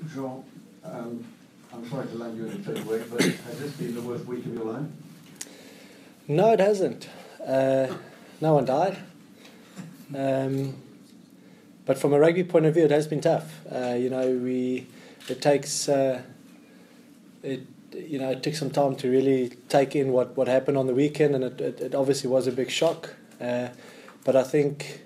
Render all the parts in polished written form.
Jean, I'm sorry to land you in a tricky week, but has this been the worst week of your life? No, it hasn't. No one died. But from a rugby point of view, it has been tough. It took some time to really take in what happened on the weekend, and it obviously was a big shock. But I think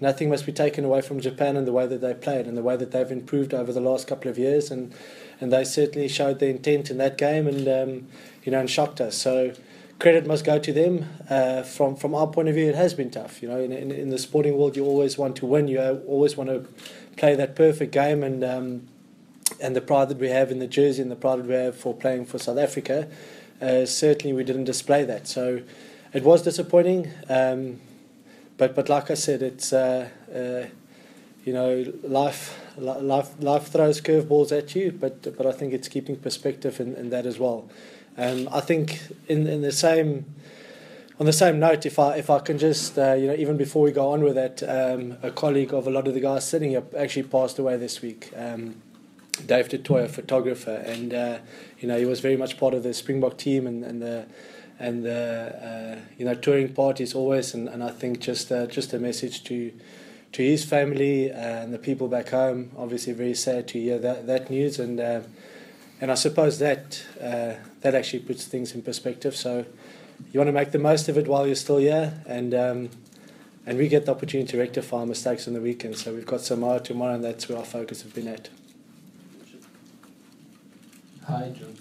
nothing must be taken away from Japan and the way that they played and the way that they've improved over the last couple of years, and they certainly showed their intent in that game and shocked us. So credit must go to them. From our point of view, it has been tough. In the sporting world, you always want to win. You always want to play that perfect game, and the pride that we have in the jersey and the pride that we have for playing for South Africa, certainly we didn't display that. So it was disappointing. But like I said, it's life throws curveballs at you. But I think it's keeping perspective in that as well. I think on the same note, if I can just even before we go on with that, a colleague of a lot of the guys sitting here actually passed away this week. Dave de Toit, a photographer, and he was very much part of the Springbok team and the touring parties always, and I think just a message to his family and the people back home. Obviously, very sad to hear that news, and I suppose that actually puts things in perspective. So you want to make the most of it while you're still here, and we get the opportunity to rectify mistakes on the weekend. So we've got Samoa tomorrow, and that's where our focus has been at. Hi, John.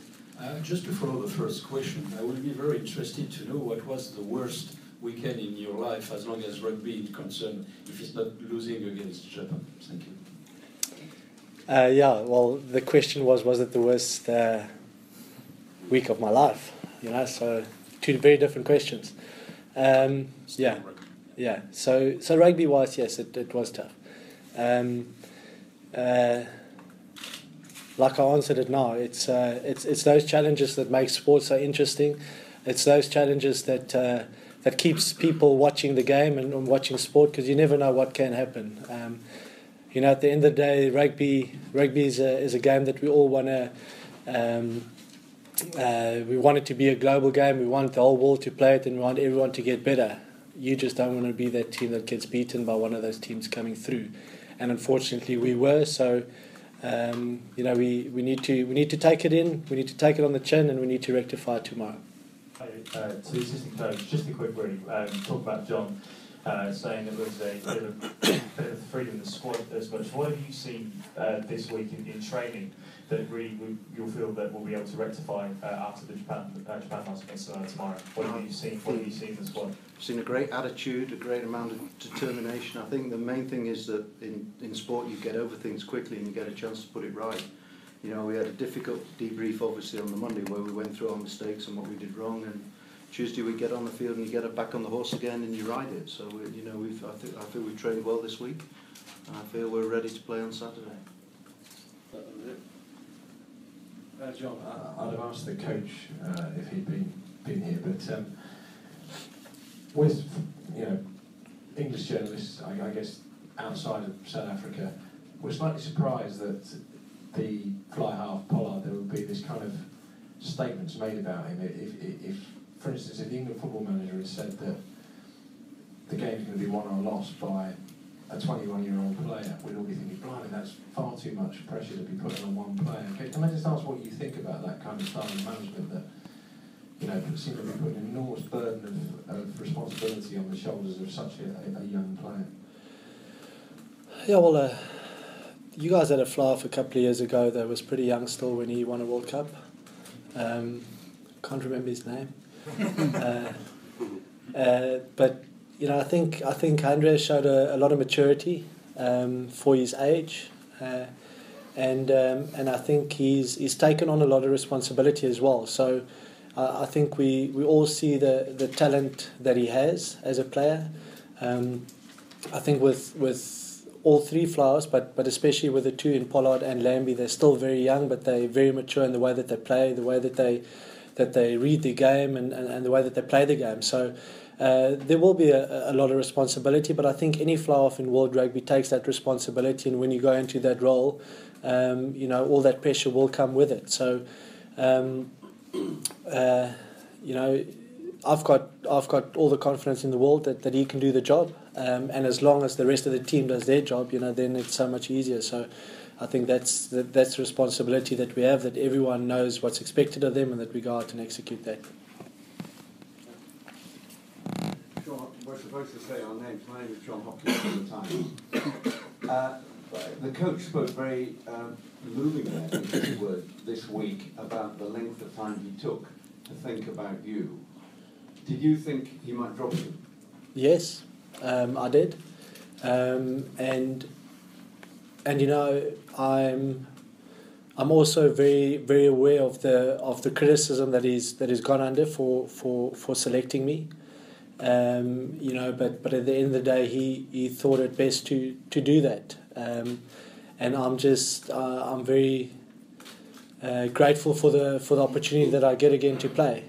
Just to follow the first question, I will be very interested to know what was the worst weekend in your life, as long as rugby is concerned, if it's not losing against Japan. Thank you. Well, the question was it the worst week of my life? So two very different questions. So rugby-wise, yes, it was tough. Like I answered it now, it's those challenges that make sport so interesting. It's those challenges that keeps people watching the game and watching sport, because you never know what can happen. At the end of the day, rugby is a game that we all want to. We want it to be a global game. We want the whole world to play it, and we want everyone to get better. You just don't want to be that team that gets beaten by one of those teams coming through, and unfortunately we were. So. We need to take it in. We need to take it on the chin, and we need to rectify it tomorrow. To the assistant coach, just a quick word. Talk about John saying that there was a bit of freedom in the squad as much. What have you seen this week in training that really you'll feel that we'll be able to rectify after the Japan match against tomorrow? What have you seen? What have you seen in the squad? I've seen a great attitude, a great amount of determination. I think the main thing is that in sport you get over things quickly and you get a chance to put it right. We had a difficult debrief obviously on the Monday where we went through our mistakes and what we did wrong, and Tuesday we get on the field and you get it back on the horse again and you ride it. So I feel we've trained well this week, and I feel we're ready to play on Saturday. John, I'd have asked the coach if he'd been here, but with English journalists, I guess outside of South Africa, we're slightly surprised that the fly half Pollard, there would be this kind of statements made about him. If for instance, if the England football manager had said that the game's going to be won or lost by a 21-year-old player, we'd all be thinking, blimey, that's far too much pressure to be put on one player. Can I just ask what you think about that kind of style of management that, seems to be putting an enormous burden of responsibility on the shoulders of such a young player? Yeah, well, you guys had a fly-off a couple of years ago that was pretty young still when he won a World Cup. Can't remember his name. But I think Andre showed a lot of maturity for his age, and I think he's taken on a lot of responsibility as well. So I think we all see the talent that he has as a player. I think with all three flowers, but especially with the two in Pollard and Lambie, they're still very young, but they're very mature in the way that they play, the way that they read the game, and the way that they play the game. So there will be a lot of responsibility, but I think any fly-off in world rugby takes that responsibility, and when you go into that role, you know, all that pressure will come with it. So, you know, I've got all the confidence in the world that he can do the job, and as long as the rest of the team does their job, you know, then it's so much easier. So I think that's the responsibility that we have, that everyone knows what's expected of them and that we go out and execute that. Sean, we're supposed to say our names. My name is John Hopkins for the Times. The coach spoke very movingly, I think is the word, this week about the length of time he took to think about you. Did you think he might drop you? Yes, I did, and you know, I'm also very, very aware of the criticism that he's gone under for selecting me. You know, but at the end of the day, he thought it best to do that, and I'm very grateful for the opportunity that I get again to play.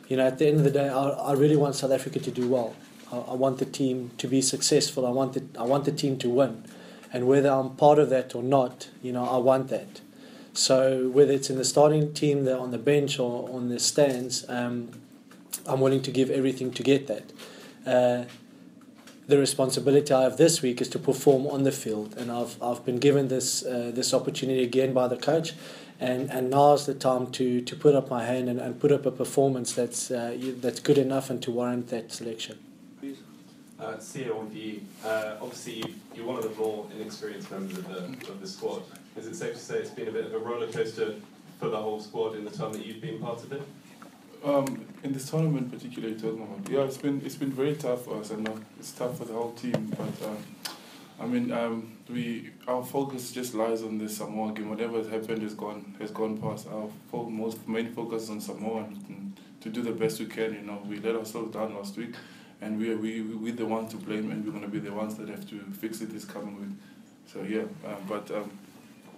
You know, at the end of the day, I really want South Africa to do well. I want the team to be successful. I want the team to win, and whether I'm part of that or not, you know, I want that. So whether it's in the starting team, on the bench, or on the stands, I'm willing to give everything to get that. The responsibility I have this week is to perform on the field, and I've been given this opportunity again by the coach, and now's the time to put up my hand and put up a performance that's good enough and to warrant that selection. CEO, with you, obviously you're one of the more inexperienced members of the squad. Is it safe to say it's been a bit of a roller coaster for the whole squad in the time that you've been part of it? In this tournament, particularly talking about, yeah, it's been very tough for us. I know it's tough for the whole team, but I mean, our focus just lies on this Samoa game. Whatever has happened has gone past. Our main focus is on Samoa and to do the best we can. You know, we let ourselves down last week, and we're the ones to blame, and we're going to be the ones that have to fix it this coming week. So yeah, but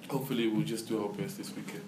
hopefully we'll just do our best this weekend.